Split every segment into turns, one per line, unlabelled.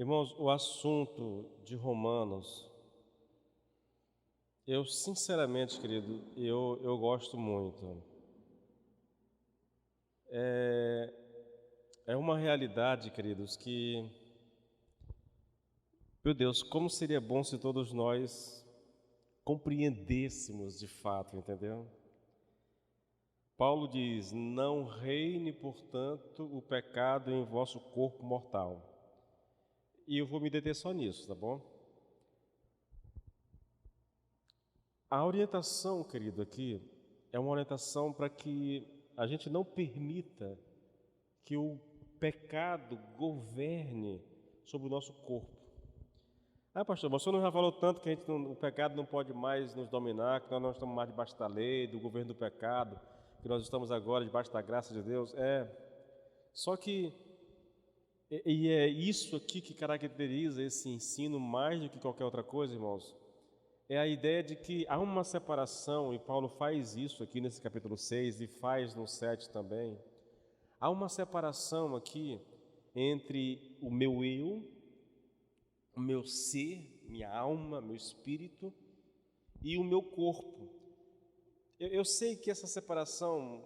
Irmãos, o assunto de Romanos, eu sinceramente, querido, eu gosto muito. É uma realidade, queridos, que, meu Deus, como seria bom se todos nós compreendêssemos de fato, entendeu? Paulo diz: não reine, portanto, o pecado em vosso corpo mortal. E eu vou me deter só nisso, tá bom? A orientação, querido, aqui é uma orientação para que a gente não permita que o pecado governe sobre o nosso corpo. Ah, pastor, mas o senhor não já falou tanto que o pecado não pode mais nos dominar, que nós não estamos mais debaixo da lei, do governo do pecado, que nós estamos agora debaixo da graça de Deus? Só que, e é isso aqui que caracteriza esse ensino mais do que qualquer outra coisa, irmãos, é a ideia de que há uma separação, e Paulo faz isso aqui nesse capítulo 6 e faz no 7 também. Há uma separação aqui entre o meu eu, o meu ser, minha alma, meu espírito e o meu corpo. Eu sei que essa separação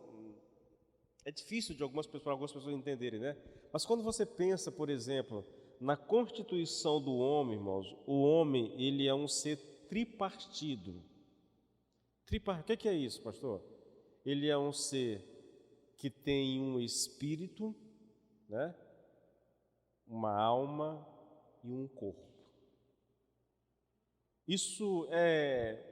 é difícil de algumas pessoas entenderem, né? Mas quando você pensa, por exemplo, na constituição do homem, irmãos, o homem, ele é um ser tripartido. O que é isso, pastor? Ele é um ser que tem um espírito, né? Uma alma e um corpo. Isso é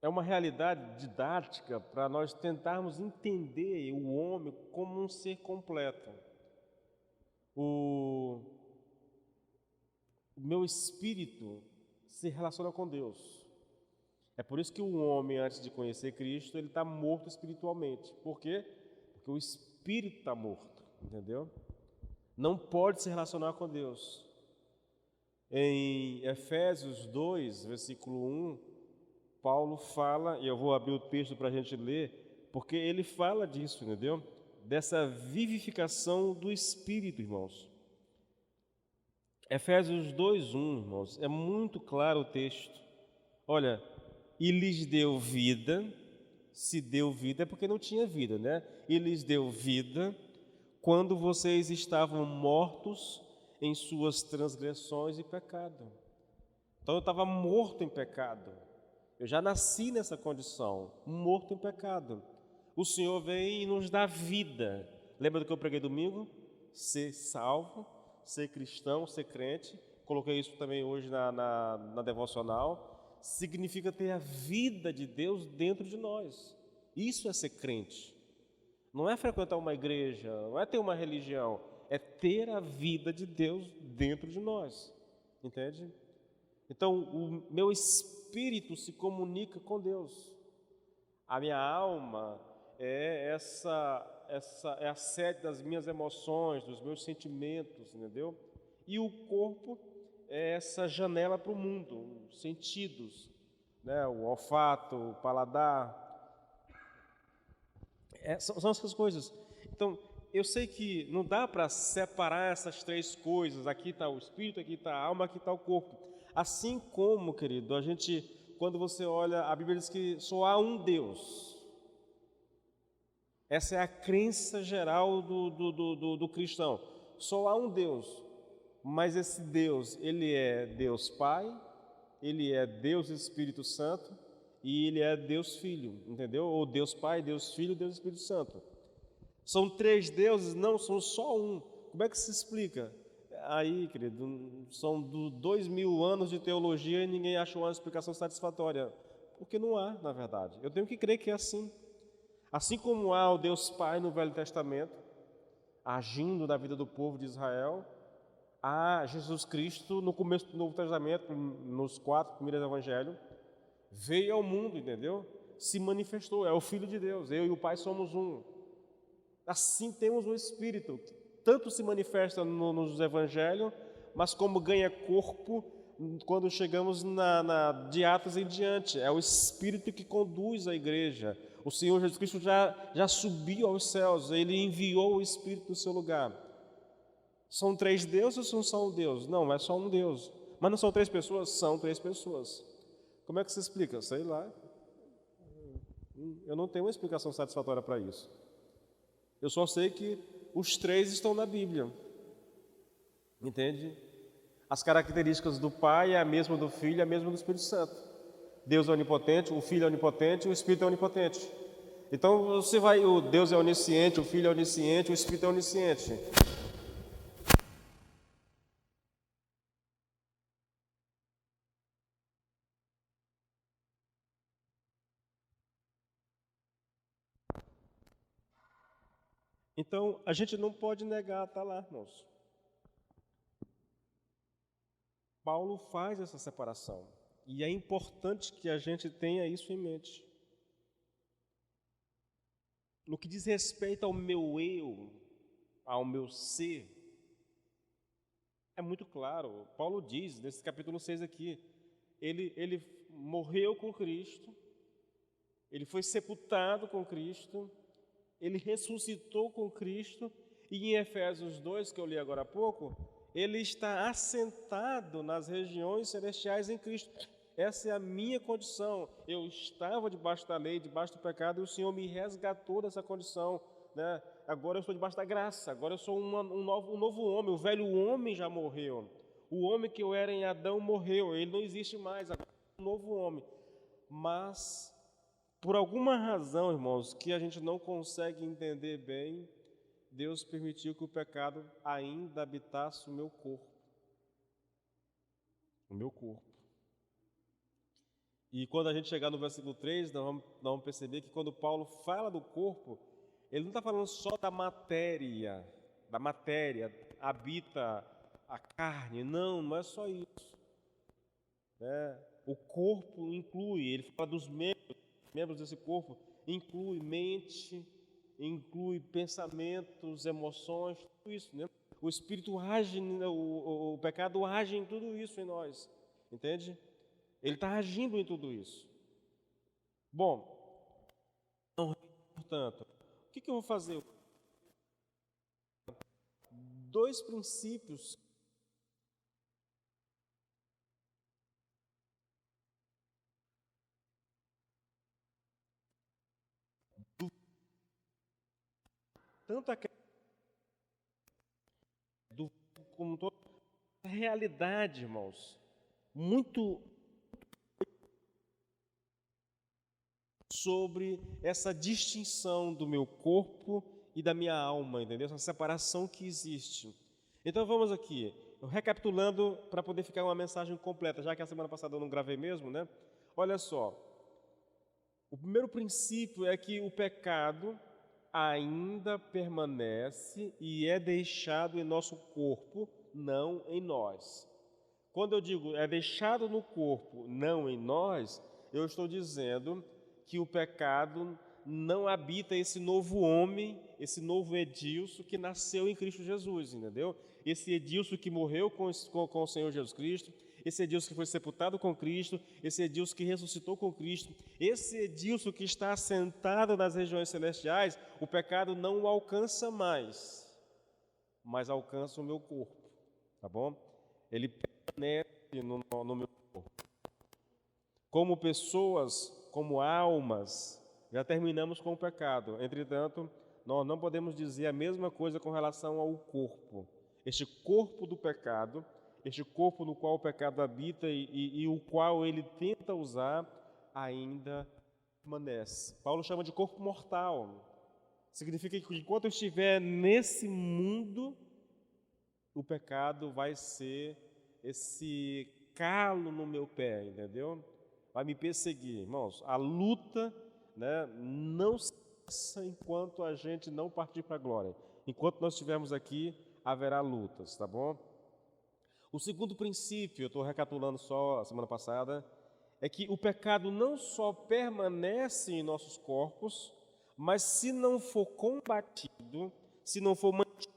uma realidade didática para nós tentarmos entender o homem como um ser completo. O meu espírito se relaciona com Deus. É por isso que o homem, antes de conhecer Cristo, ele está morto espiritualmente. Por quê? Porque o espírito está morto, entendeu? Não pode se relacionar com Deus. Em Efésios 2, versículo 1, Paulo fala, e eu vou abrir o texto para a gente ler, porque ele fala disso, entendeu? Dessa vivificação do Espírito, irmãos. Efésios 2:1, irmãos, é muito claro o texto. Olha, e lhes deu vida, se deu vida é porque não tinha vida, né? E lhes deu vida quando vocês estavam mortos em suas transgressões e pecado. Então eu estava morto em pecado. Eu já nasci nessa condição, morto em pecado. O Senhor vem e nos dá vida. Lembra do que eu preguei domingo? Ser salvo, ser cristão, ser crente. Coloquei isso também hoje na devocional. Significa ter a vida de Deus dentro de nós. Isso é ser crente. Não é frequentar uma igreja, não é ter uma religião, é ter a vida de Deus dentro de nós. Entende? Então, o meu espírito se comunica com Deus. A minha alma é é a sede das minhas emoções, dos meus sentimentos, entendeu? E o corpo é essa janela para o mundo, os sentidos, né? O olfato, o paladar, são essas coisas. Então, eu sei que não dá para separar essas três coisas. Aqui está o espírito, aqui está a alma, aqui está o corpo. Assim como, querido, a gente, quando você olha, a Bíblia diz que só há um Deus. Essa é a crença geral do cristão. Só há um Deus. Mas esse Deus, ele é Deus Pai, ele é Deus Espírito Santo e ele é Deus Filho, entendeu? Ou Deus Pai, Deus Filho, Deus Espírito Santo. São três deuses, não, são só um. Como é que se explica? Aí, querido, são 2000 anos de teologia e ninguém achou uma explicação satisfatória. Porque não há, na verdade. Eu tenho que crer que é assim. Assim como há o Deus Pai no Velho Testamento, agindo na vida do povo de Israel, há Jesus Cristo no começo do Novo Testamento, nos 4 primeiros evangelhos, veio ao mundo, entendeu? Se manifestou, é o Filho de Deus, eu e o Pai somos um. Assim temos o Espírito, que tanto se manifesta nos evangelhos, mas como ganha corpo quando chegamos de Atos em diante. É o Espírito que conduz a igreja. O Senhor Jesus Cristo já subiu aos céus, Ele enviou o Espírito no seu lugar. São três deuses ou são só um Deus? Não, é só um Deus. Mas não são três pessoas? São três pessoas. Como é que se explica? Sei lá. Eu não tenho uma explicação satisfatória para isso. Eu só sei que os três estão na Bíblia. Entende? As características do Pai é a mesma do Filho, é a mesma do Espírito Santo. Deus é onipotente, o Filho é onipotente, o Espírito é onipotente. Então você vai, o Deus é onisciente, o Filho é onisciente, o Espírito é onisciente. Então a gente não pode negar, tá lá, irmãos. Paulo faz essa separação. E é importante que a gente tenha isso em mente. No que diz respeito ao meu eu, ao meu ser, é muito claro. Paulo diz, nesse capítulo 6 aqui, ele morreu com Cristo, ele foi sepultado com Cristo, ele ressuscitou com Cristo, e em Efésios 2, que eu li agora há pouco, ele está assentado nas regiões celestiais em Cristo. Essa é a minha condição. Eu estava debaixo da lei, debaixo do pecado, e o Senhor me resgatou dessa condição, né? Agora eu estou debaixo da graça, agora eu sou um novo homem. O velho homem já morreu. O homem que eu era em Adão morreu, ele não existe mais, agora é um novo homem. Mas, por alguma razão, irmãos, que a gente não consegue entender bem, Deus permitiu que o pecado ainda habitasse o meu corpo. O meu corpo. E quando a gente chegar no versículo 3, nós vamos perceber que quando Paulo fala do corpo, ele não está falando só da matéria habita a carne, não é só isso. O corpo inclui, ele fala dos membros desse corpo, inclui mente, inclui pensamentos, emoções, tudo isso, né? O Espírito age, o pecado age em tudo isso em nós, entende? Ele está agindo em tudo isso. Bom, portanto, o que eu vou fazer? Dois princípios tanto a como toda a realidade, irmãos, muito sobre essa distinção do meu corpo e da minha alma, entendeu? Essa separação que existe. Então vamos aqui, recapitulando para poder ficar uma mensagem completa, já que a semana passada eu não gravei mesmo, né? Olha só, o primeiro princípio é que o pecado ainda permanece e é deixado em nosso corpo, não em nós. Quando eu digo é deixado no corpo, não em nós, eu estou dizendo que o pecado não habita esse novo homem, esse novo Edilson que nasceu em Cristo Jesus, entendeu? Esse Edilson que morreu com o Senhor Jesus Cristo, esse Edilson que foi sepultado com Cristo, esse Edilson que ressuscitou com Cristo, esse Edilson que está assentado nas regiões celestiais, o pecado não o alcança mais, mas alcança o meu corpo, tá bom? Ele permanece no meu corpo. Como pessoas, como almas, já terminamos com o pecado. Entretanto, nós não podemos dizer a mesma coisa com relação ao corpo. Este corpo do pecado, este corpo no qual o pecado habita e o qual ele tenta usar, ainda permanece. Paulo chama de corpo mortal. Significa que enquanto eu estiver nesse mundo, o pecado vai ser esse calo no meu pé, entendeu? Vai me perseguir, irmãos. A luta, né, não cessa enquanto a gente não partir para a glória. Enquanto nós estivermos aqui, haverá lutas, tá bom? O segundo princípio, eu estou recapitulando só a semana passada, é que o pecado não só permanece em nossos corpos, mas se não for combatido, se não for mantido,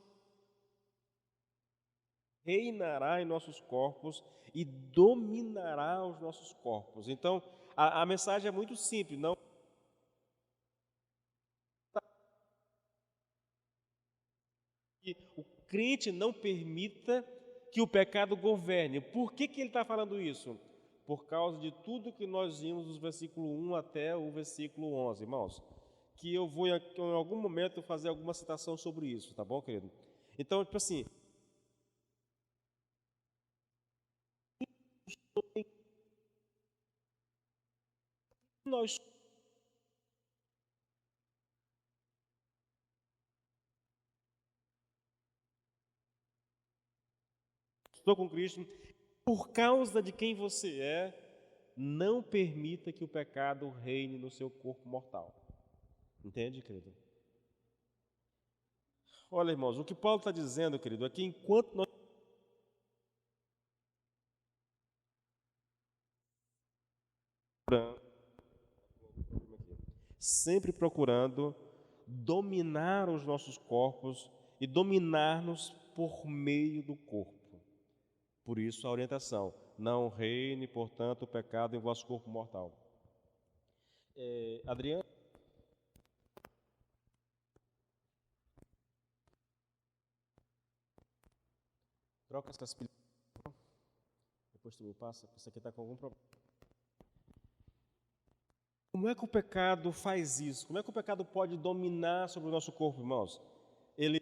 reinará em nossos corpos e dominará os nossos corpos. Então, a mensagem é muito simples, não o crente não permita que o pecado governe. Por que ele está falando isso? Por causa de tudo que nós vimos dos versículo 1 até o versículo 11, irmãos. Que eu vou em algum momento fazer alguma citação sobre isso, tá bom, querido? Então, tipo assim, nós estou com Cristo, por causa de quem você é, não permita que o pecado reine no seu corpo mortal. Entende, querido? Olha, irmãos, o que Paulo está dizendo, querido, é que enquanto nós sempre procurando dominar os nossos corpos e dominar-nos por meio do corpo. Por isso a orientação, não reine, portanto, o pecado em vosso corpo mortal. Adriano? Troca essas pilhas. Depois tu me passa, você aqui está com algum problema. Como é que o pecado faz isso? Como é que o pecado pode dominar sobre o nosso corpo, irmãos? Ele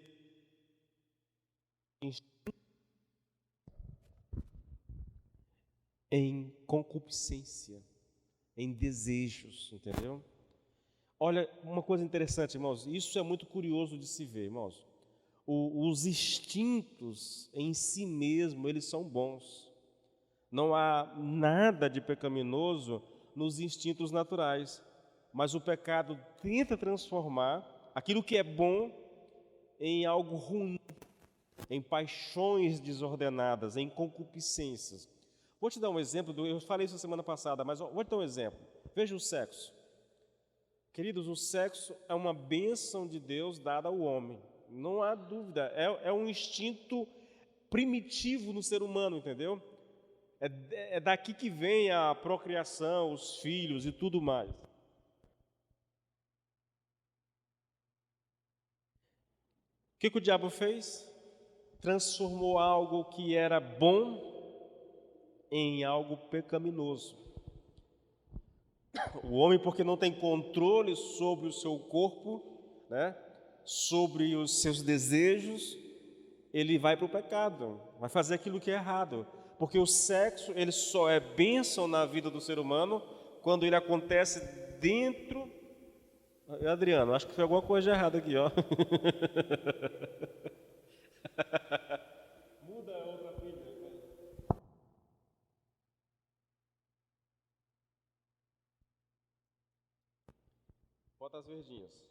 em concupiscência, em desejos, entendeu? Olha, uma coisa interessante, irmãos, isso é muito curioso de se ver, irmãos. Os instintos em si mesmo, eles são bons. Não há nada de pecaminoso nos instintos naturais, mas o pecado tenta transformar aquilo que é bom em algo ruim, em paixões desordenadas, em concupiscências. Vou te dar um exemplo, eu falei isso a semana passada, mas vou te dar um exemplo. Veja o sexo. Queridos, o sexo é uma bênção de Deus dada ao homem. Não há dúvida, é um instinto primitivo no ser humano, entendeu? É daqui que vem a procriação, os filhos e tudo mais. O que o diabo fez? Transformou algo que era bom em algo pecaminoso. O homem, porque não tem controle sobre o seu corpo, né, sobre os seus desejos, ele vai para o pecado, vai fazer aquilo que é errado. Porque o sexo, ele só é bênção na vida do ser humano quando ele acontece dentro... Adriano, acho que foi alguma coisa errada aqui, ó. Muda a outra pilha. Bota as verdinhas.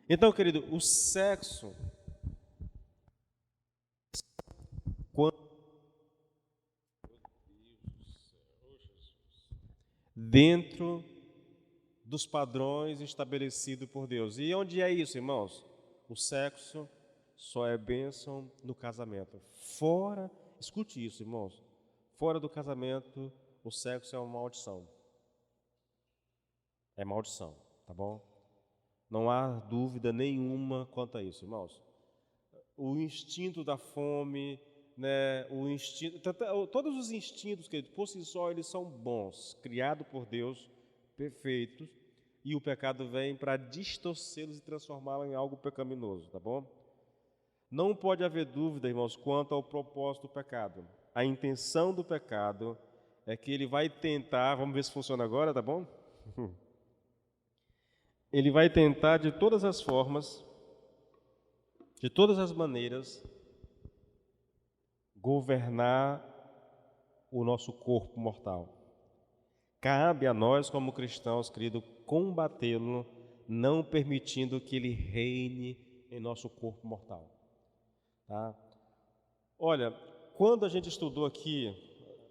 Então, querido, o sexo, dentro dos padrões estabelecidos por Deus. E onde é isso, irmãos? O sexo só é bênção no casamento. Fora, escute isso, irmãos. Fora do casamento, o sexo é uma maldição. É maldição, tá bom? Não há dúvida nenhuma quanto a isso, irmãos. O instinto da fome, né, todos os instintos, que por si só eles são bons, criados por Deus, perfeitos, e o pecado vem para distorcê-los e transformá-los em algo pecaminoso, tá bom? Não pode haver dúvida, irmãos, quanto ao propósito do pecado. A intenção do pecado é que ele vai tentar, vamos ver se funciona agora, tá bom? Ele vai tentar de todas as formas, de todas as maneiras, governar o nosso corpo mortal. Cabe a nós, como cristãos, querido, combatê-lo, não permitindo que ele reine em nosso corpo mortal. Tá? Olha, quando a gente estudou aqui,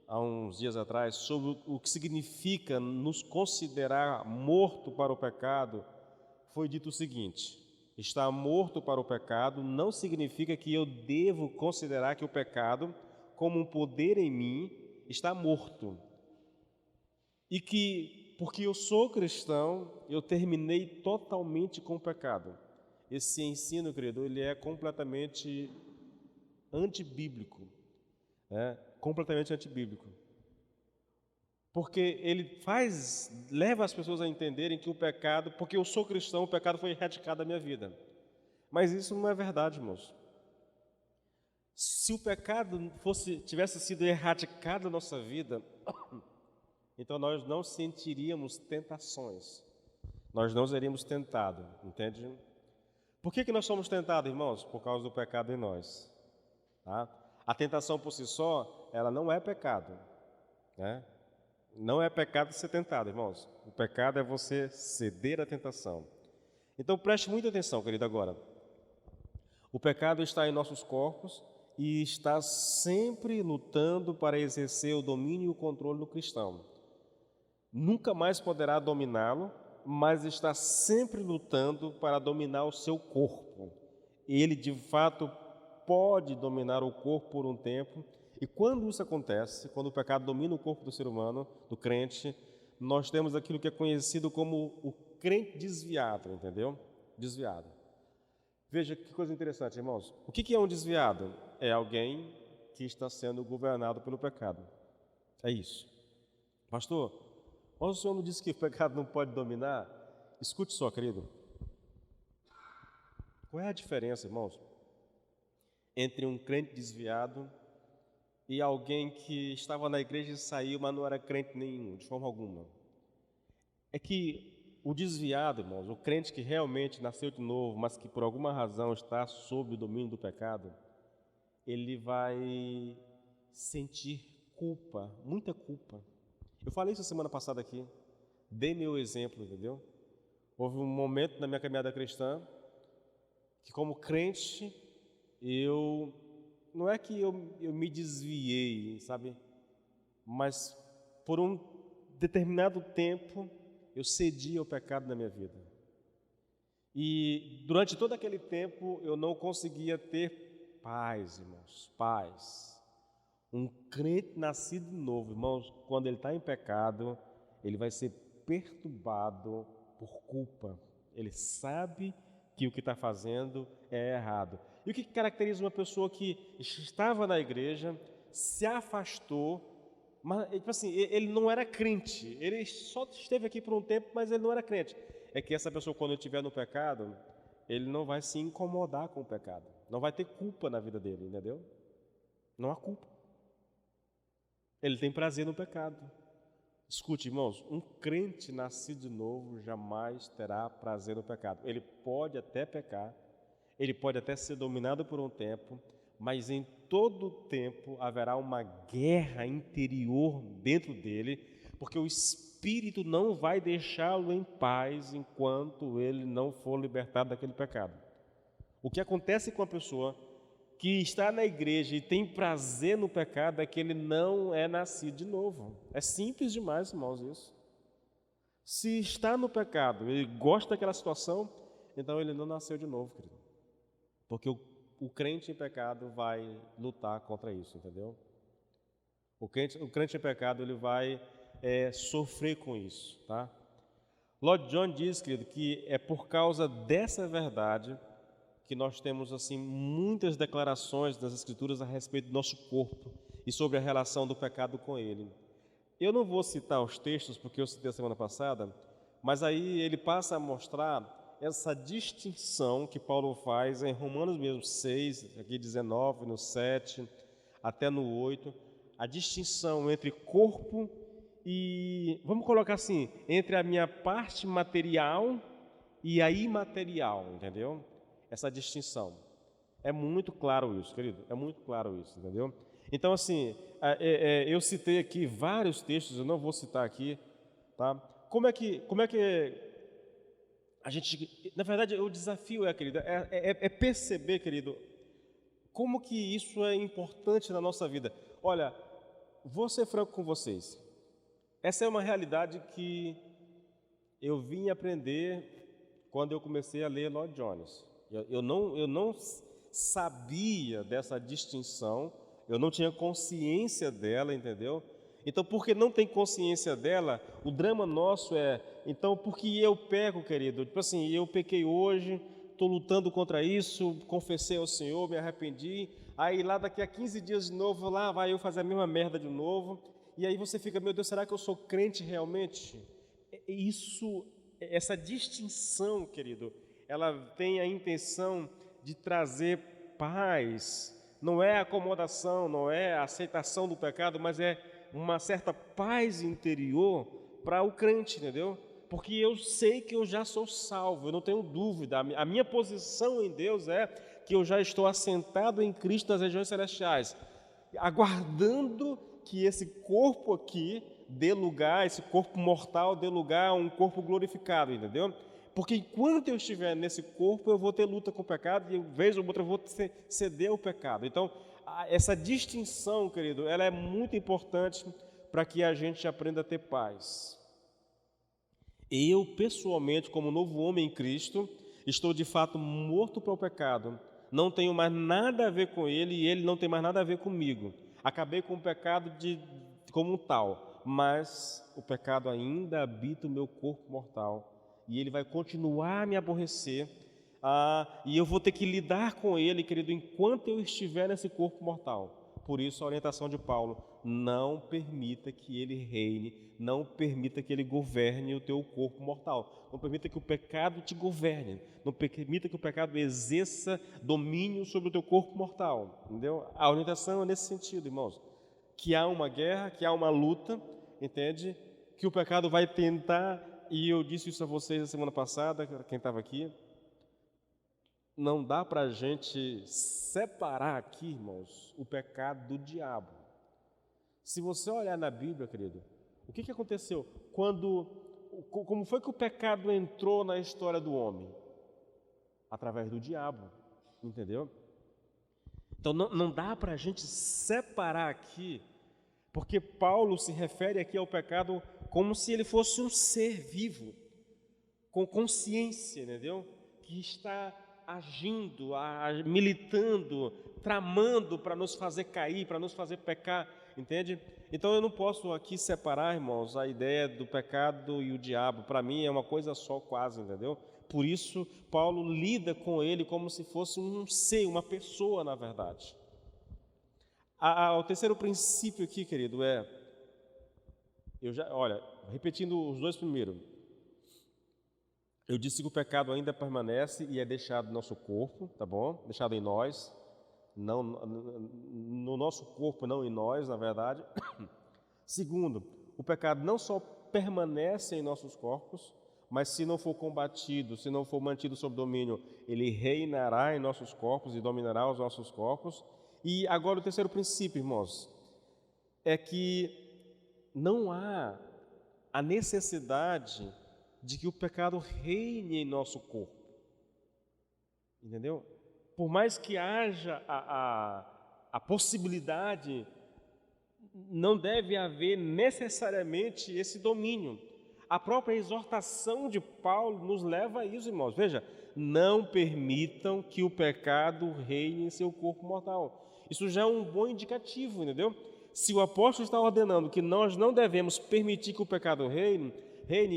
há uns dias atrás, sobre o que significa nos considerar morto para o pecado, foi dito o seguinte: estar morto para o pecado não significa que eu devo considerar que o pecado, como um poder em mim, está morto. E que, porque eu sou cristão, eu terminei totalmente com o pecado. esse ensino, querido, ele é completamente antibíblico, né? Completamente antibíblico. Porque ele leva as pessoas a entenderem que o pecado, porque eu sou cristão, o pecado foi erradicado da minha vida. Mas isso não é verdade, irmãos. Se o pecado tivesse sido erradicado da nossa vida, então nós não sentiríamos tentações. Nós não seríamos tentados, entende? Por que nós somos tentados, irmãos? Por causa do pecado em nós. Tá? A tentação por si só, ela não é pecado, né? Não é pecado ser tentado, irmãos. O pecado é você ceder à tentação. Então preste muita atenção, querido, agora. O pecado está em nossos corpos e está sempre lutando para exercer o domínio e o controle do cristão. Nunca mais poderá dominá-lo, mas está sempre lutando para dominar o seu corpo. Ele, de fato, pode dominar o corpo por um tempo. E quando isso acontece, quando o pecado domina o corpo do ser humano, do crente, nós temos aquilo que é conhecido como o crente desviado, entendeu? Desviado. Veja que coisa interessante, irmãos. O que é um desviado? É alguém que está sendo governado pelo pecado. É isso. Pastor, mas o senhor não disse que o pecado não pode dominar? Escute só, querido. Qual é a diferença, irmãos, entre um crente desviado e alguém que estava na igreja e saiu, mas não era crente nenhum, de forma alguma? É que o desviado, irmãos, o crente que realmente nasceu de novo, mas que por alguma razão está sob o domínio do pecado, ele vai sentir culpa, muita culpa. Eu falei isso a semana passada aqui, dei meu exemplo, entendeu? Houve um momento na minha caminhada cristã que, como crente, não é que eu me desviei, sabe? Mas por um determinado tempo eu cedi ao pecado na minha vida. E durante todo aquele tempo eu não conseguia ter paz, irmãos, paz. Um crente nascido de novo, irmãos, quando ele está em pecado, ele vai ser perturbado por culpa. Ele sabe que o que está fazendo é errado. E o que caracteriza uma pessoa que estava na igreja, se afastou, mas tipo assim, ele não era crente, ele só esteve aqui por um tempo, mas ele não era crente. É que essa pessoa, quando estiver no pecado, ele não vai se incomodar com o pecado, não vai ter culpa na vida dele, entendeu? Não há culpa. Ele tem prazer no pecado. Escute, irmãos, um crente nascido de novo jamais terá prazer no pecado. Ele pode até pecar, ele pode até ser dominado por um tempo, mas em todo o tempo haverá uma guerra interior dentro dele, porque o Espírito não vai deixá-lo em paz enquanto ele não for libertado daquele pecado. O que acontece com a pessoa que está na igreja e tem prazer no pecado é que ele não é nascido de novo. É simples demais, irmãos, isso. Se está no pecado, ele gosta daquela situação, então ele não nasceu de novo, querido. Porque o crente em pecado vai lutar contra isso, entendeu? O crente em pecado, ele vai sofrer com isso, tá? Lloyd Jones diz, querido, que é por causa dessa verdade que nós temos assim muitas declarações das Escrituras a respeito do nosso corpo e sobre a relação do pecado com ele. Eu não vou citar os textos, porque eu citei a semana passada, mas aí ele passa a mostrar essa distinção que Paulo faz em Romanos mesmo 6, aqui 19, no 7, até no 8, a distinção entre corpo e, vamos colocar assim, entre a minha parte material e a imaterial, entendeu? Essa distinção. É muito claro isso, querido, é muito claro isso, entendeu? Então, assim, eu citei aqui vários textos, eu não vou citar aqui, tá? Como é que a gente, na verdade, o desafio querido, perceber, querido, como que isso é importante na nossa vida. Olha, vou ser franco com vocês, essa é uma realidade que eu vim aprender quando eu comecei a ler Lloyd Jones. Eu não sabia dessa distinção, eu não tinha consciência dela, entendeu? Então, porque não tem consciência dela, o drama nosso então, porque eu peco, querido, tipo assim, eu pequei hoje, estou lutando contra isso, confessei ao Senhor, me arrependi, aí lá daqui a 15 dias de novo, lá vai eu fazer a mesma merda de novo, e aí você fica, meu Deus, será que eu sou crente realmente? Essa distinção, querido, ela tem a intenção de trazer paz, não é acomodação, não é aceitação do pecado, mas é uma certa paz interior para o crente, entendeu? Porque eu sei que eu já sou salvo, eu não tenho dúvida, a minha posição em Deus é que eu já estou assentado em Cristo nas regiões celestiais, aguardando que esse corpo aqui dê lugar, esse corpo mortal dê lugar a um corpo glorificado, entendeu? Porque enquanto eu estiver nesse corpo, eu vou ter luta com o pecado e, vez ou outra, eu vou ceder ao pecado. Então, essa distinção, querido, ela é muito importante para que a gente aprenda a ter paz. Eu, pessoalmente, como novo homem em Cristo, estou de fato morto para o pecado. Não tenho mais nada a ver com ele e ele não tem mais nada a ver comigo. Acabei com o pecado como um tal, mas o pecado ainda habita o meu corpo mortal. E ele vai continuar a me aborrecer, e eu vou ter que lidar com ele, querido, enquanto eu estiver nesse corpo mortal. Por isso a orientação de Paulo, não permita que ele reine, não permita que ele governe o teu corpo mortal, não permita que o pecado te governe, não permita que o pecado exerça domínio sobre o teu corpo mortal, entendeu? A orientação é nesse sentido, irmãos, que há uma guerra, que há uma luta, entende? Que o pecado vai tentar. E eu disse isso a vocês na semana passada, quem estava aqui, não dá para a gente separar aqui, irmãos, o pecado do diabo. Se você olhar na Bíblia, querido, o que aconteceu? Como foi que o pecado entrou na história do homem? Através do diabo, entendeu? Então não dá para a gente separar aqui, porque Paulo se refere aqui ao pecado como se ele fosse um ser vivo, com consciência, entendeu? Que está agindo, militando, tramando para nos fazer cair, para nos fazer pecar, entende? Então eu não posso aqui separar, irmãos, a ideia do pecado e o diabo. Para mim é uma coisa só quase, entendeu? Por isso Paulo lida com ele como se fosse um ser, uma pessoa, na verdade. O terceiro princípio aqui, querido, repetindo os dois primeiros, eu disse que o pecado ainda permanece e é deixado no nosso corpo, tá bom? Deixado em nós, não no nosso corpo, não em nós, na verdade. Segundo, o pecado não só permanece em nossos corpos, mas se não for combatido, se não for mantido sob domínio, ele reinará em nossos corpos e dominará os nossos corpos. E agora o terceiro princípio, irmãos, é que não há a necessidade de que o pecado reine em nosso corpo, entendeu? Por mais que haja a possibilidade, não deve haver necessariamente esse domínio. A própria exortação de Paulo nos leva a isso, irmãos. Veja, não permitam que o pecado reine em seu corpo mortal. Isso já é um bom indicativo, entendeu? Se o apóstolo está ordenando que nós não devemos permitir que o pecado reine,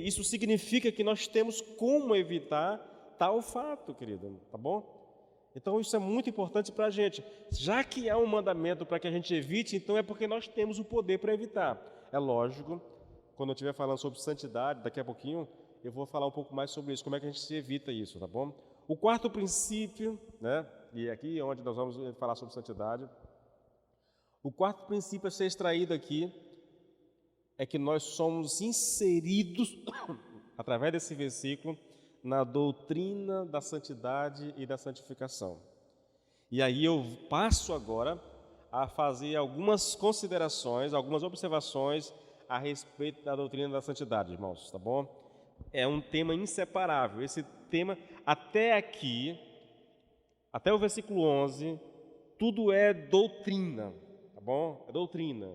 isso significa que nós temos como evitar tal fato, querido, tá bom? Então isso é muito importante para a gente. Já que há um mandamento para que a gente evite, então é porque nós temos o poder para evitar. É lógico, quando eu estiver falando sobre santidade, daqui a pouquinho, eu vou falar um pouco mais sobre isso, como é que a gente se evita isso, tá bom? O quarto princípio, né, e aqui é onde nós vamos falar sobre santidade, o quarto princípio a ser extraído aqui é que nós somos inseridos, através desse versículo, na doutrina da santidade e da santificação. E aí eu passo agora a fazer algumas considerações, algumas observações a respeito da doutrina da santidade, irmãos, tá bom? É um tema inseparável. Esse tema, até aqui, até o versículo 11, tudo é doutrina, tá bom? É doutrina.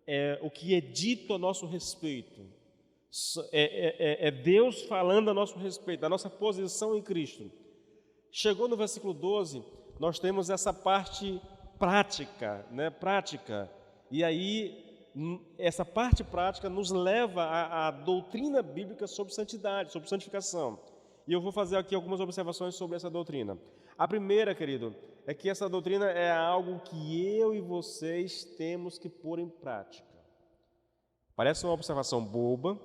É o que é dito a nosso respeito. É Deus falando a nosso respeito, da nossa posição em Cristo. Chegou no versículo 12, nós temos essa parte prática, né? Prática. E aí, essa parte prática nos leva à doutrina bíblica sobre santidade, sobre santificação. E eu vou fazer aqui algumas observações sobre essa doutrina. A primeira, querido, é que essa doutrina é algo que eu e vocês temos que pôr em prática. Parece uma observação boba,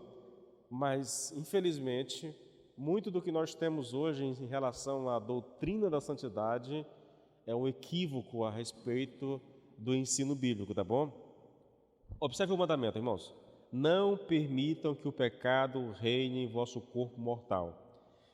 mas, infelizmente, muito do que nós temos hoje em relação à doutrina da santidade é um equívoco a respeito do ensino bíblico, tá bom? Observe o mandamento, irmãos. Não permitam que o pecado reine em vosso corpo mortal.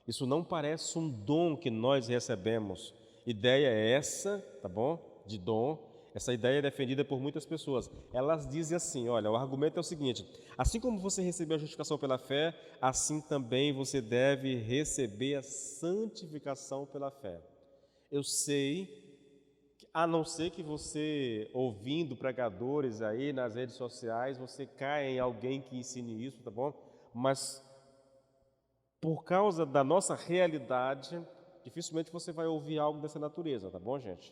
Isso não parece um dom que nós recebemos. Ideia é essa, tá bom? De dom. Essa ideia é defendida por muitas pessoas. Elas dizem assim, olha, o argumento é o seguinte: assim como você recebeu a justificação pela fé, assim também você deve receber a santificação pela fé. Eu sei, a não ser que você, ouvindo pregadores aí nas redes sociais, você caia em alguém que ensine isso, tá bom? Mas, por causa da nossa realidade, dificilmente você vai ouvir algo dessa natureza, tá bom, gente?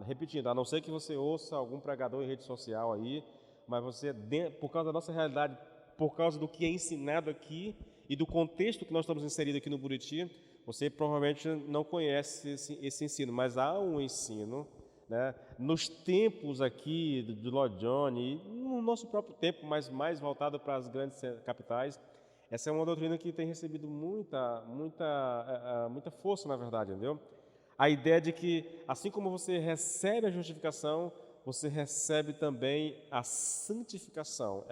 Repetindo, a não ser que você ouça algum pregador em rede social aí, mas você, por causa da nossa realidade, por causa do que é ensinado aqui e do contexto que nós estamos inseridos aqui no Buriti, você provavelmente não conhece esse ensino, mas há um ensino, né, nos tempos aqui de Lord John e no nosso próprio tempo, mas mais voltado para as grandes capitais. Essa é uma doutrina que tem recebido muita força, na verdade, entendeu? A ideia de que, assim como você recebe a justificação, você recebe também a santificação.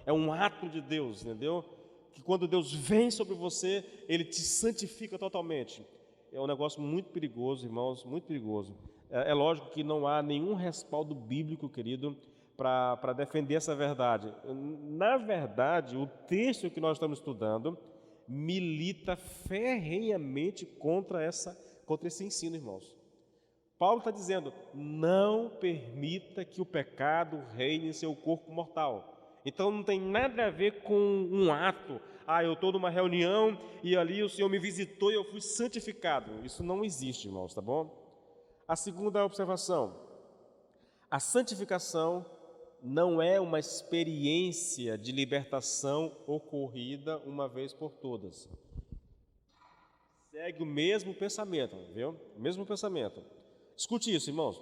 É um ato de Deus, entendeu? Que quando Deus vem sobre você, Ele te santifica totalmente. É um negócio muito perigoso, irmãos, muito perigoso. É lógico que não há nenhum respaldo bíblico, querido, para defender essa verdade. Na verdade, o texto que nós estamos estudando milita ferrenhamente contra esse ensino, irmãos. Paulo está dizendo, não permita que o pecado reine em seu corpo mortal. Então não tem nada a ver com um ato. Eu estou numa reunião e ali o Senhor me visitou e eu fui santificado. Isso não existe, irmãos, tá bom? A segunda observação, a santificação não é uma experiência de libertação ocorrida uma vez por todas. Segue o mesmo pensamento, viu? O mesmo pensamento. Escute isso, irmãos.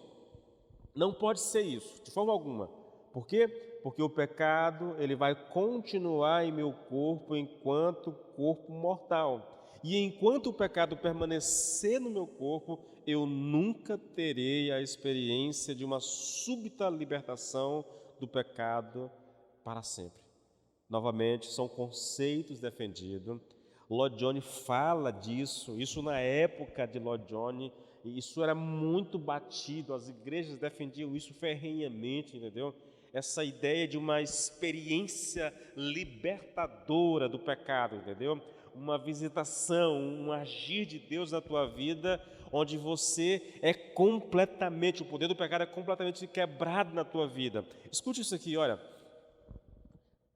Não pode ser isso, de forma alguma. Por quê? Porque o pecado, ele vai continuar em meu corpo enquanto corpo mortal. E enquanto o pecado permanecer no meu corpo, eu nunca terei a experiência de uma súbita libertação do pecado para sempre. Novamente, são conceitos defendidos. Lord John fala disso, isso na época de Lord John, isso era muito batido, as igrejas defendiam isso ferrenhamente, entendeu? Essa ideia de uma experiência libertadora do pecado, entendeu? Uma visitação, um agir de Deus na tua vida, onde você é completamente, o poder do pecado é completamente quebrado na tua vida. Escute isso aqui, olha.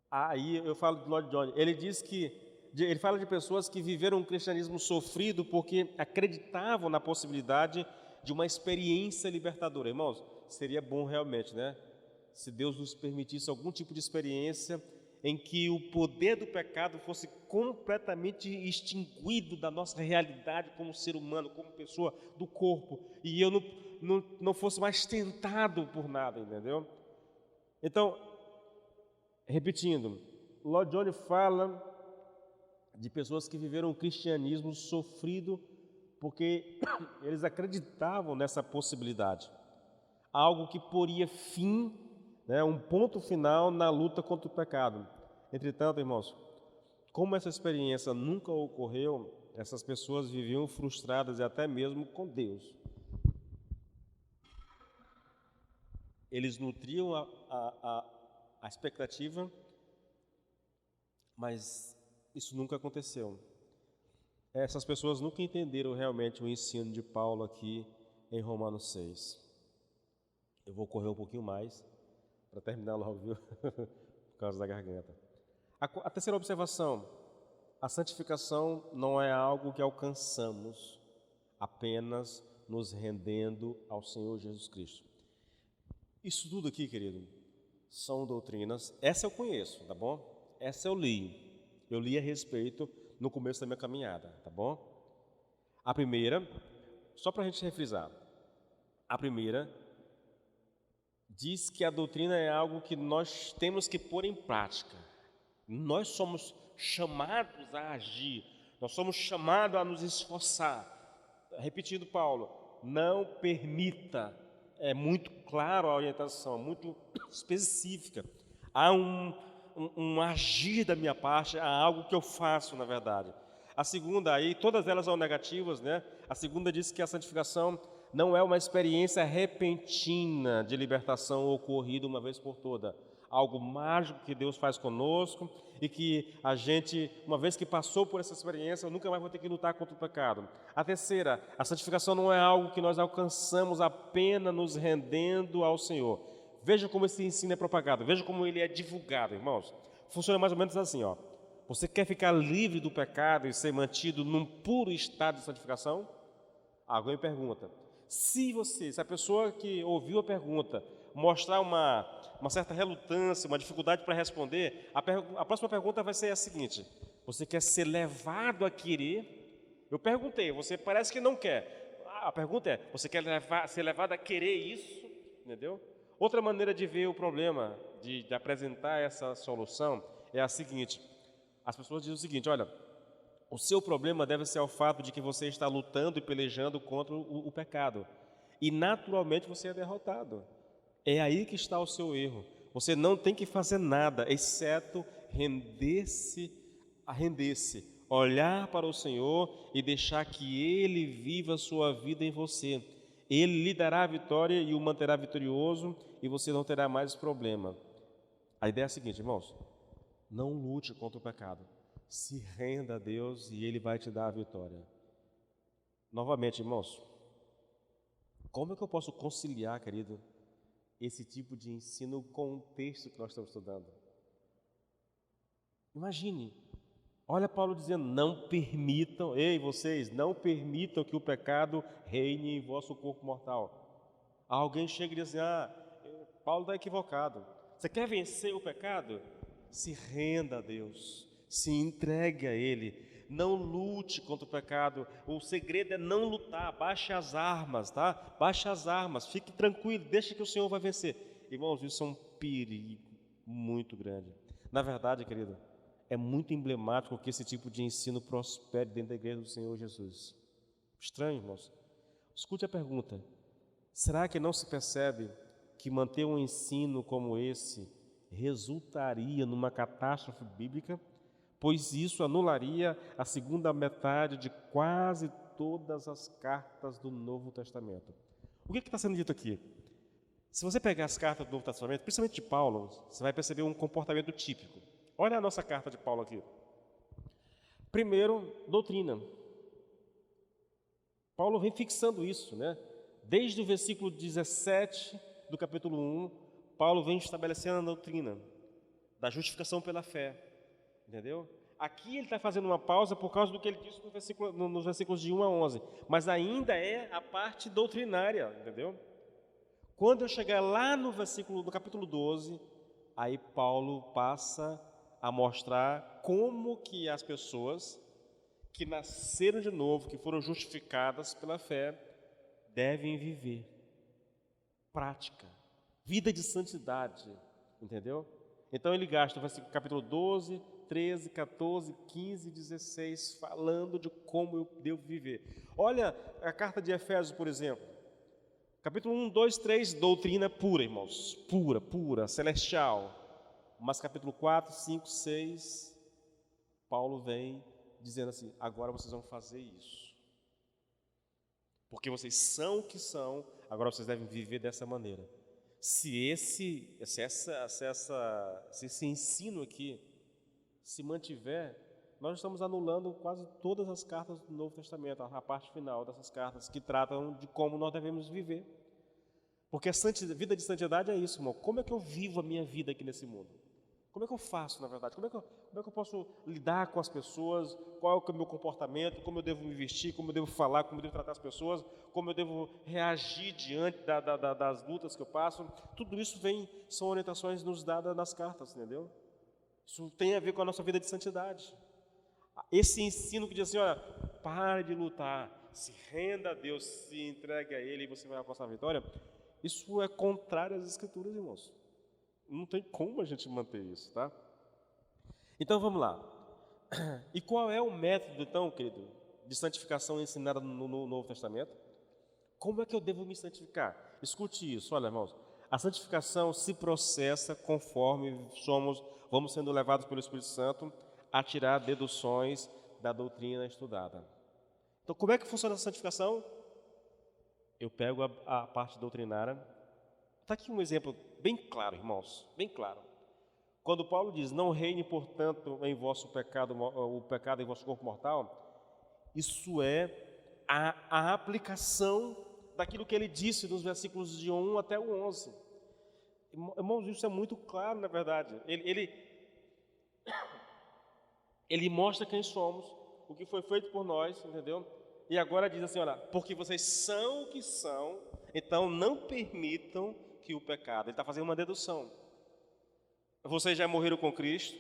Aí eu falo de Lord John, ele fala de pessoas que viveram um cristianismo sofrido porque acreditavam na possibilidade de uma experiência libertadora. Irmãos, seria bom realmente, né? Se Deus nos permitisse algum tipo de experiência em que o poder do pecado fosse completamente extinguido da nossa realidade como ser humano, como pessoa do corpo, e eu não fosse mais tentado por nada, entendeu? Então, repetindo, Lord John fala de pessoas que viveram um cristianismo sofrido porque eles acreditavam nessa possibilidade, algo que poria fim, né, um ponto final na luta contra o pecado. Entretanto, irmãos, como essa experiência nunca ocorreu, essas pessoas viviam frustradas e até mesmo com Deus. Eles nutriam a expectativa, mas isso nunca aconteceu. Essas pessoas nunca entenderam realmente o ensino de Paulo aqui em Romanos 6. Eu vou correr um pouquinho mais para terminar logo, viu? Por causa da garganta. A terceira observação, a santificação não é algo que alcançamos apenas nos rendendo ao Senhor Jesus Cristo. Isso tudo aqui, querido, são doutrinas, essa eu conheço, tá bom? Essa eu li a respeito, no começo da minha caminhada, tá bom? A primeira, só para a gente refrisar, a primeira diz que a doutrina é algo que nós temos que pôr em prática. Nós somos chamados a agir, nós somos chamados a nos esforçar. Repetindo Paulo, não permita, é muito claro a orientação, muito específica. Há um agir da minha parte, há algo que eu faço, na verdade. A segunda, aí todas elas são negativas, né? A segunda diz que a santificação não é uma experiência repentina de libertação ocorrida uma vez por toda. Algo mágico que Deus faz conosco e que a gente, uma vez que passou por essa experiência, nunca mais vai ter que lutar contra o pecado. A terceira, a santificação não é algo que nós alcançamos apenas nos rendendo ao Senhor. Veja como esse ensino é propagado, veja como ele é divulgado, irmãos. Funciona mais ou menos assim, ó. Você quer ficar livre do pecado e ser mantido num puro estado de santificação? Alguém pergunta. Se a pessoa que ouviu a pergunta mostrar uma certa relutância, uma dificuldade para responder, a próxima pergunta vai ser a seguinte: você quer ser levado a querer? Eu perguntei, você parece que não quer. A pergunta é, você quer ser levado a querer isso? Entendeu? Outra maneira de ver o problema, de apresentar essa solução, é a seguinte: as pessoas dizem o seguinte, olha, o seu problema deve ser o fato de que você está lutando e pelejando contra o pecado. E naturalmente você é derrotado. É aí que está o seu erro. Você não tem que fazer nada, exceto render-se, olhar para o Senhor e deixar que Ele viva a sua vida em você. Ele lhe dará a vitória e o manterá vitorioso e você não terá mais problema. A ideia é a seguinte, irmãos, não lute contra o pecado. Se renda a Deus e Ele vai te dar a vitória. Novamente, irmãos, como é que eu posso conciliar, querido, esse tipo de ensino com o texto que nós estamos estudando? Imagine, olha Paulo dizendo, não permitam, ei vocês, não permitam que o pecado reine em vosso corpo mortal. Alguém chega e diz assim, Paulo está equivocado. Você quer vencer o pecado? Se renda a Deus. Se entregue a Ele, não lute contra o pecado, o segredo é não lutar, baixe as armas, tá? Baixe as armas, fique tranquilo, deixe que o Senhor vai vencer. Irmãos, isso é um perigo muito grande. Na verdade, querido, é muito emblemático que esse tipo de ensino prospere dentro da igreja do Senhor Jesus. Estranho, irmãos. Escute a pergunta, será que não se percebe que manter um ensino como esse resultaria numa catástrofe bíblica? Pois isso anularia a segunda metade de quase todas as cartas do Novo Testamento. O que está sendo dito aqui? Se você pegar as cartas do Novo Testamento, principalmente de Paulo, você vai perceber um comportamento típico. Olha a nossa carta de Paulo aqui. Primeiro, doutrina. Paulo vem fixando isso, né? Desde o versículo 17 do capítulo 1, Paulo vem estabelecendo a doutrina da justificação pela fé. Entendeu? Aqui ele está fazendo uma pausa por causa do que ele disse nos versículos de 1 a 11, mas ainda é a parte doutrinária, entendeu? Quando eu chegar lá no capítulo 12, aí Paulo passa a mostrar como que as pessoas que nasceram de novo, que foram justificadas pela fé, devem viver. Prática, vida de santidade, entendeu? Então ele gasta o capítulo 12, 13, 14, 15, 16, falando de como eu devo viver. Olha a carta de Efésios, por exemplo. Capítulo 1, 2, 3, doutrina pura, irmãos. Pura, celestial. Mas capítulo 4, 5, 6, Paulo vem dizendo assim, agora vocês vão fazer isso. Porque vocês são o que são, agora vocês devem viver dessa maneira. Se esse ensino aqui se mantiver, nós estamos anulando quase todas as cartas do Novo Testamento, a parte final dessas cartas que tratam de como nós devemos viver. Porque a vida de santidade é isso, irmão. Como é que eu vivo a minha vida aqui nesse mundo? Como é que eu faço, na verdade? Como é que eu posso lidar com as pessoas? Qual é o meu comportamento? Como eu devo me vestir? Como eu devo falar? Como eu devo tratar as pessoas? Como eu devo reagir diante das lutas que eu passo? Tudo isso são orientações nos dadas nas cartas, entendeu? Isso tem a ver com a nossa vida de santidade. Esse ensino que diz assim, olha, pare de lutar, se renda a Deus, se entregue a Ele e você vai alcançar a vitória, isso é contrário às Escrituras, irmãos. Não tem como a gente manter isso, tá? Então vamos lá. E qual é o método, então, querido, de santificação ensinada no Novo Testamento? Como é que eu devo me santificar? Escute isso, olha, irmãos. A santificação se processa conforme vamos sendo levados pelo Espírito Santo a tirar deduções da doutrina estudada. Então, como é que funciona a santificação? Eu pego a parte doutrinária. Está aqui um exemplo bem claro, irmãos, bem claro. Quando Paulo diz, não reine, portanto, em vosso pecado, o pecado em vosso corpo mortal, isso é a aplicação daquilo que ele disse nos versículos de 1 até o 11. Irmãos, isso é muito claro, na verdade. Ele mostra quem somos, o que foi feito por nós, entendeu? E agora diz assim, olha, porque vocês são o que são, então não permitam que o pecado, ele está fazendo uma dedução. Vocês já morreram com Cristo,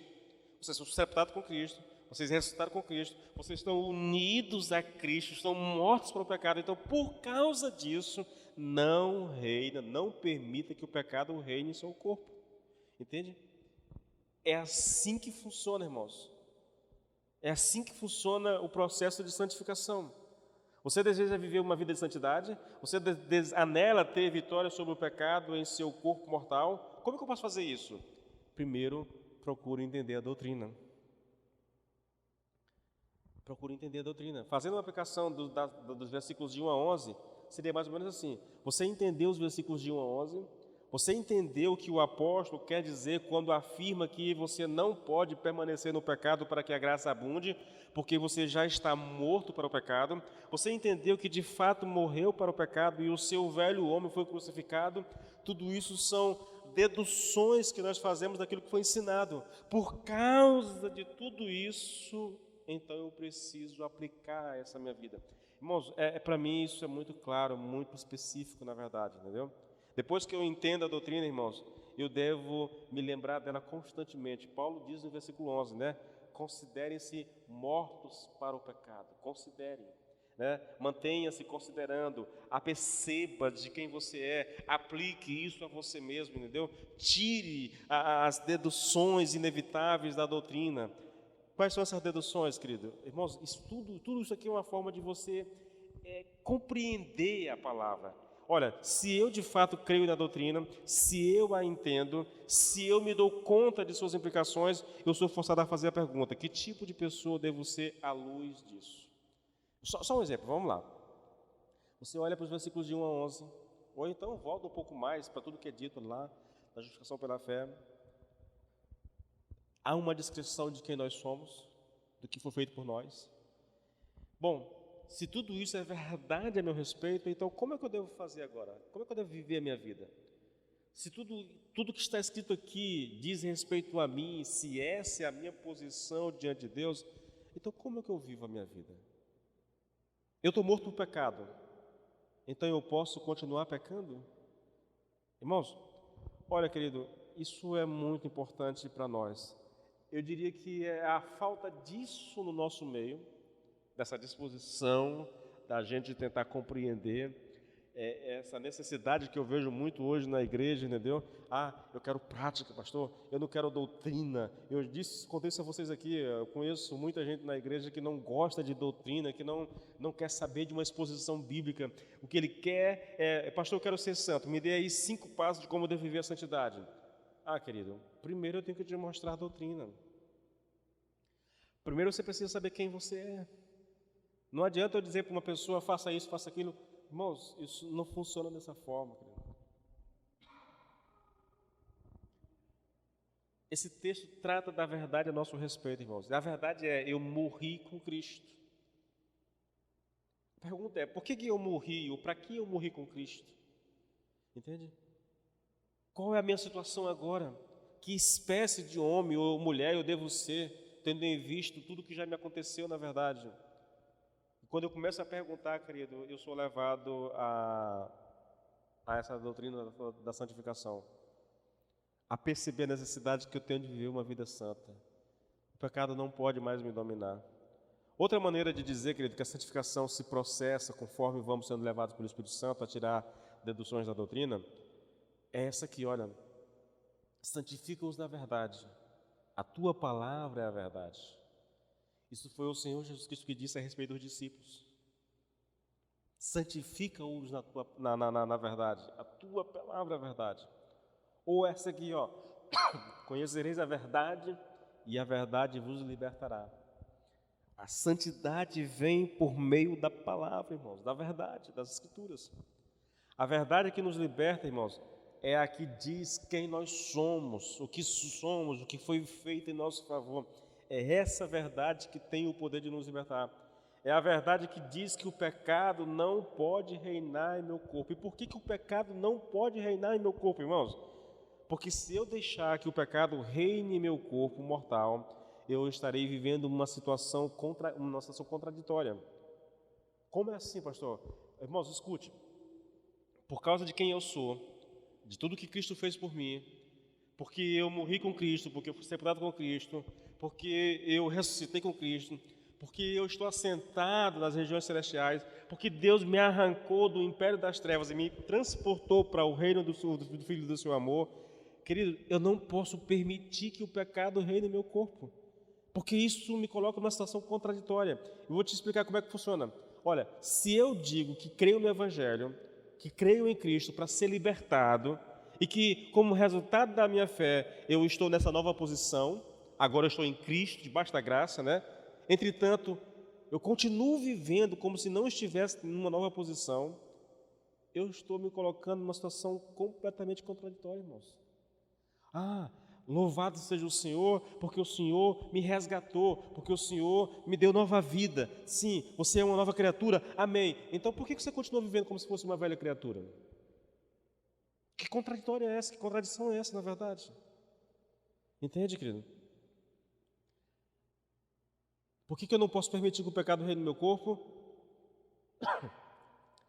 vocês são sepultados com Cristo, vocês ressuscitaram com Cristo, vocês estão unidos a Cristo, estão mortos para o pecado. Então, por causa disso, não reina, não permita que o pecado reine em seu corpo. Entende? É assim que funciona, irmãos. É assim que funciona o processo de santificação. Você deseja viver uma vida de santidade? Você anela ter vitória sobre o pecado em seu corpo mortal? Como é que eu posso fazer isso? Primeiro, procure entender a doutrina. Procure entender a doutrina. Fazendo uma aplicação dos versículos de 1 a 11, seria mais ou menos assim. Você entendeu os versículos de 1 a 11? Você entendeu o que o apóstolo quer dizer quando afirma que você não pode permanecer no pecado para que a graça abunde, porque você já está morto para o pecado? Você entendeu que de fato morreu para o pecado e o seu velho homem foi crucificado? Tudo isso são deduções que nós fazemos daquilo que foi ensinado. Por causa de tudo isso, então eu preciso aplicar essa minha vida. Irmãos, para mim isso é muito claro, muito específico, na verdade, entendeu? Depois que eu entendo a doutrina, irmãos, eu devo me lembrar dela constantemente. Paulo diz no versículo 11, né? Considerem-se mortos para o pecado. Considerem, né? Mantenha-se considerando, aperceba de quem você é, aplique isso a você mesmo, entendeu? Tire as deduções inevitáveis da doutrina. Quais são essas deduções, querido? Irmãos, tudo isso aqui é uma forma de você compreender a palavra. Olha, se eu de fato creio na doutrina, se eu a entendo, se eu me dou conta de suas implicações, eu sou forçado a fazer a pergunta, que tipo de pessoa devo ser à luz disso? Só um exemplo, vamos lá. Você olha para os versículos de 1 a 11, ou então volta um pouco mais para tudo que é dito lá, na justificação pela fé. Há uma descrição de quem nós somos, do que foi feito por nós. Bom, se tudo isso é verdade a meu respeito, então como é que eu devo fazer agora? Como é que eu devo viver a minha vida? Se tudo que está escrito aqui diz respeito a mim, se essa é a minha posição diante de Deus, então como é que eu vivo a minha vida? Eu estou morto no pecado, então eu posso continuar pecando? Irmãos, olha, querido, isso é muito importante para nós. Eu diria que é a falta disso no nosso meio, dessa disposição da gente tentar compreender essa necessidade que eu vejo muito hoje na igreja, entendeu? Eu quero prática, pastor, eu não quero doutrina. Contei isso a vocês aqui, eu conheço muita gente na igreja que não gosta de doutrina, que não quer saber de uma exposição bíblica. O que ele quer pastor, eu quero ser santo, me dê aí 5 passos de como eu devo viver a santidade. Querido, primeiro eu tenho que te mostrar a doutrina. Primeiro você precisa saber quem você é. Não adianta eu dizer para uma pessoa, faça isso, faça aquilo. Irmãos, isso não funciona dessa forma, querido. Esse texto trata da verdade a nosso respeito, irmãos. A verdade é, eu morri com Cristo. A pergunta é, por que eu morri, ou para que eu morri com Cristo? Entende? Qual é a minha situação agora? Que espécie de homem ou mulher eu devo ser, tendo em vista tudo que já me aconteceu, na verdade? Quando eu começo a perguntar, querido, eu sou levado a essa doutrina da santificação, a perceber a necessidade que eu tenho de viver uma vida santa. O pecado não pode mais me dominar. Outra maneira de dizer, querido, que a santificação se processa conforme vamos sendo levados pelo Espírito Santo a tirar deduções da doutrina, é essa aqui, olha, santifica-os na verdade, a tua palavra é a verdade. Isso foi o Senhor Jesus Cristo que disse a respeito dos discípulos. Santifica-os na verdade, a tua palavra é a verdade. Ou essa aqui, ó, conhecereis a verdade e a verdade vos libertará. A santidade vem por meio da palavra, irmãos, da verdade, das Escrituras. A verdade que nos liberta, irmãos, é a que diz quem nós somos, o que foi feito em nosso favor. É essa verdade que tem o poder de nos libertar. É a verdade que diz que o pecado não pode reinar em meu corpo. E por que o pecado não pode reinar em meu corpo, irmãos? Porque se eu deixar que o pecado reine em meu corpo mortal, eu estarei vivendo uma situação contraditória. Como é assim, pastor? Irmãos, escute. Por causa de quem eu sou, de tudo que Cristo fez por mim, porque eu morri com Cristo, porque eu fui sepultado com Cristo, porque eu ressuscitei com Cristo, porque eu estou assentado nas regiões celestiais, porque Deus me arrancou do império das trevas e me transportou para o reino do Filho do seu amor. Querido, eu não posso permitir que o pecado reine no meu corpo, porque isso me coloca numa situação contraditória. Eu vou te explicar como é que funciona. Olha, se eu digo que creio no Evangelho, que creio em Cristo para ser libertado, e que como resultado da minha fé eu estou nessa nova posição, agora eu estou em Cristo, debaixo da graça, né? Entretanto, eu continuo vivendo como se não estivesse numa nova posição, eu estou me colocando numa situação completamente contraditória, irmãos. Louvado seja o Senhor, porque o Senhor me resgatou, porque o Senhor me deu nova vida. Sim, você é uma nova criatura, amém. Então por que você continua vivendo como se fosse uma velha criatura? Que contraditória é essa? Que contradição é essa, na verdade? Entende, querido? Por que eu não posso permitir que o pecado reine no meu corpo?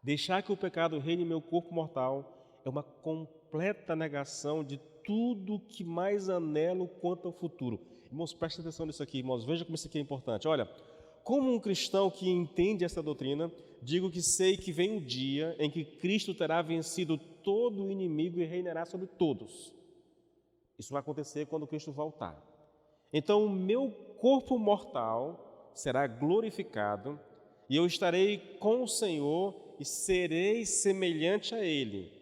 Deixar que o pecado reine em meu corpo mortal é uma completa negação de tudo que mais anelo quanto ao futuro. Irmãos, prestem atenção nisso aqui, irmãos, veja como isso aqui é importante. Olha, como um cristão que entende essa doutrina, digo que sei que vem um dia em que Cristo terá vencido todo o inimigo e reinará sobre todos. Isso vai acontecer quando Cristo voltar. Então, o meu corpo mortal será glorificado e eu estarei com o Senhor e serei semelhante a Ele.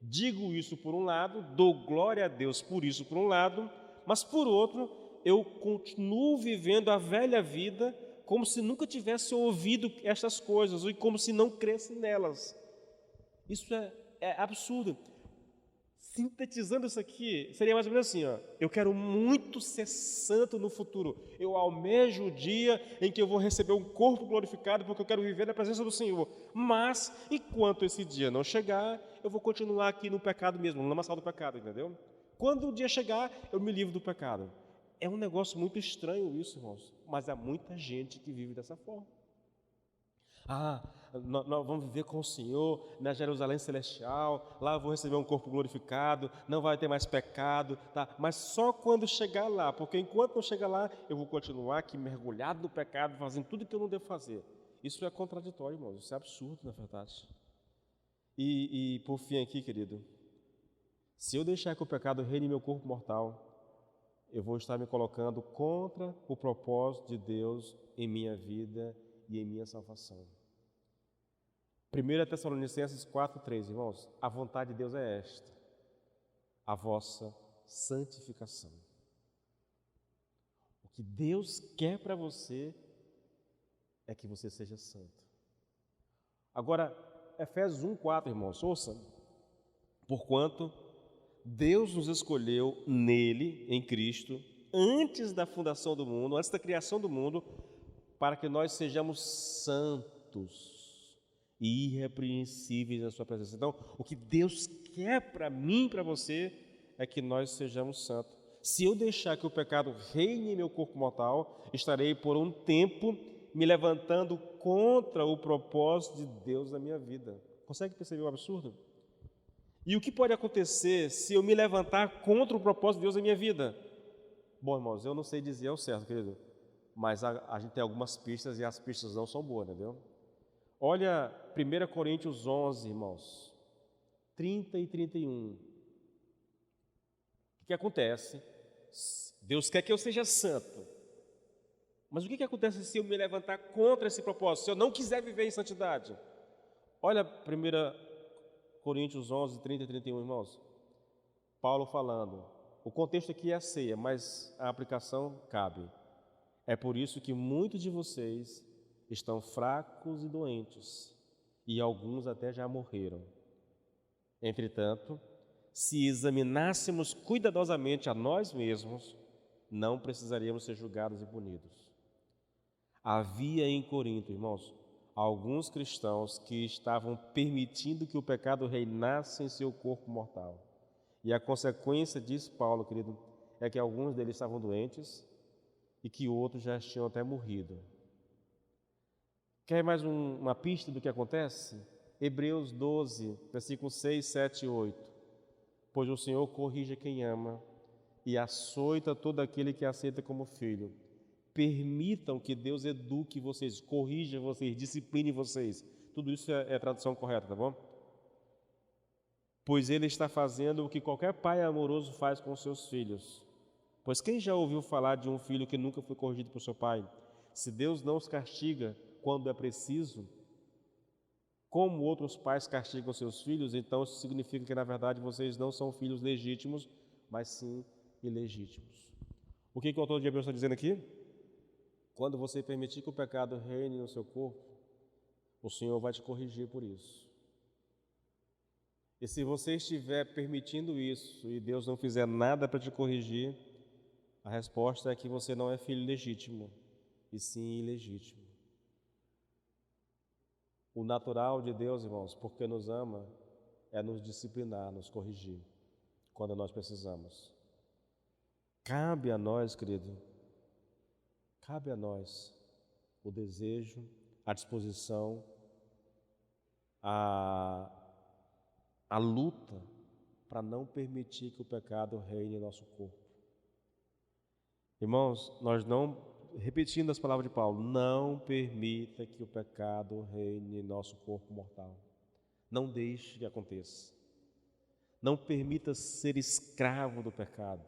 Digo isso por um lado, dou glória a Deus por isso por um lado, mas por outro, eu continuo vivendo a velha vida como se nunca tivesse ouvido estas coisas e como se não cresce nelas. Isso é absurdo. Sintetizando isso aqui, seria mais ou menos assim, ó. Eu quero muito ser santo no futuro. Eu almejo o dia em que eu vou receber um corpo glorificado, porque eu quero viver na presença do Senhor. Mas, enquanto esse dia não chegar, eu vou continuar aqui no pecado mesmo, no lamaçal do pecado, entendeu? Quando o dia chegar, eu me livro do pecado. É um negócio muito estranho isso, irmãos, mas há muita gente que vive dessa forma. Nós vamos viver com o Senhor na Jerusalém Celestial, lá eu vou receber um corpo glorificado, não vai ter mais pecado, tá? Mas só quando chegar lá, porque enquanto não chegar lá, eu vou continuar aqui mergulhado no pecado, fazendo tudo que eu não devo fazer. Isso é contraditório, irmãos, isso é absurdo, na verdade. E por fim aqui, querido, se eu deixar que o pecado reine em meu corpo mortal, eu vou estar me colocando contra o propósito de Deus em minha vida e em minha salvação. 1 Tessalonicenses 4:3, irmãos, a vontade de Deus é esta, a vossa santificação. O que Deus quer para você é que você seja santo. Agora, Efésios 1:4, irmãos, ouça, porquanto Deus nos escolheu nele, em Cristo, antes da fundação do mundo, antes da criação do mundo, para que nós sejamos santos e irrepreensíveis na sua presença. Então, o que Deus quer para mim e para você é que nós sejamos santos. Se eu deixar que o pecado reine em meu corpo mortal, estarei por um tempo me levantando contra o propósito de Deus na minha vida. Consegue perceber o absurdo? E o que pode acontecer se eu me levantar contra o propósito de Deus na minha vida? Bom, irmãos, eu não sei dizer ao certo, querido, mas a gente tem algumas pistas e as pistas não são boas, entendeu? Olha 1 Coríntios 11, irmãos, 30 e 31. O que acontece? Deus quer que eu seja santo, mas o que acontece se eu me levantar contra esse propósito, se eu não quiser viver em santidade? Olha 1 Coríntios 11, 30 e 31, irmãos. Paulo falando, o contexto aqui é a ceia, mas a aplicação cabe. É por isso que muitos de vocês estão fracos e doentes, e alguns até já morreram. Entretanto, se examinássemos cuidadosamente a nós mesmos, não precisaríamos ser julgados e punidos. Havia em Corinto, irmãos, alguns cristãos que estavam permitindo que o pecado reinasse em seu corpo mortal. E a consequência disso, Paulo, querido, é que alguns deles estavam doentes e que outros já tinham até morrido. Quer mais uma pista do que acontece? Hebreus 12, versículos 6, 7 e 8. Pois o Senhor corrige quem ama e açoita todo aquele que aceita como filho. Permitam que Deus eduque vocês, corrija vocês, discipline vocês. Tudo isso é a tradução correta, tá bom? Pois Ele está fazendo o que qualquer pai amoroso faz com seus filhos. Pois quem já ouviu falar de um filho que nunca foi corrigido por seu pai? Se Deus não os castiga quando é preciso, como outros pais castigam seus filhos, então isso significa que, na verdade, vocês não são filhos legítimos, mas sim ilegítimos. O que o autor de Hebreus está dizendo aqui? Quando você permitir que o pecado reine no seu corpo, o Senhor vai te corrigir por isso. E se você estiver permitindo isso e Deus não fizer nada para te corrigir, a resposta é que você não é filho legítimo, e sim ilegítimo. O natural de Deus, irmãos, porque nos ama, é nos disciplinar, nos corrigir, quando nós precisamos. Cabe a nós, querido, cabe a nós o desejo, a disposição, a luta para não permitir que o pecado reine em nosso corpo. Irmãos, nós não, repetindo as palavras de Paulo, não permita que o pecado reine em nosso corpo mortal. Não deixe que aconteça. Não permita ser escravo do pecado.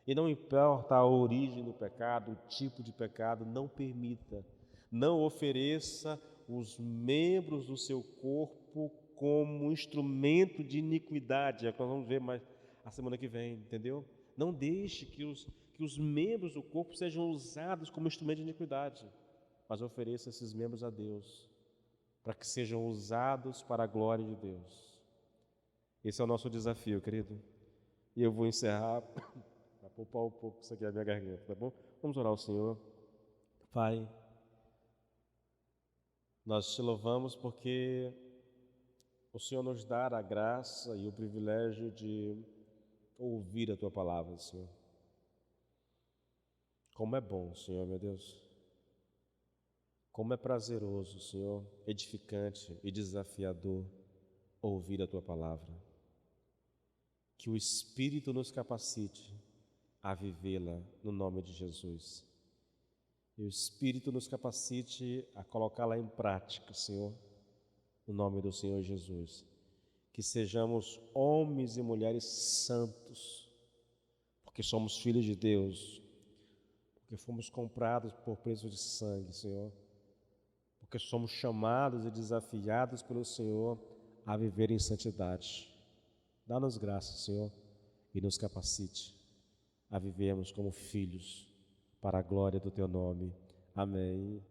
E não importa a origem do pecado, o tipo de pecado, não permita. Não ofereça os membros do seu corpo como instrumento de iniquidade. É o que nós vamos ver mais a semana que vem, entendeu? Não deixe que os membros do corpo sejam usados como instrumento de iniquidade, mas ofereça esses membros a Deus, para que sejam usados para a glória de Deus. Esse é o nosso desafio, querido. E eu vou encerrar para poupar um pouco isso aqui na minha garganta, tá bom? Vamos orar ao Senhor. Pai, nós te louvamos porque o Senhor nos dá a graça e o privilégio de ouvir a Tua palavra, Senhor. Como é bom, Senhor, meu Deus. Como é prazeroso, Senhor, edificante e desafiador ouvir a Tua palavra. Que o Espírito nos capacite a vivê-la no nome de Jesus. E o Espírito nos capacite a colocá-la em prática, Senhor, no nome do Senhor Jesus. Que sejamos homens e mulheres santos, porque somos filhos de Deus, porque fomos comprados por preço de sangue, Senhor, porque somos chamados e desafiados pelo Senhor a viver em santidade. Dá-nos graça, Senhor, e nos capacite a vivermos como filhos, para a glória do Teu nome. Amém.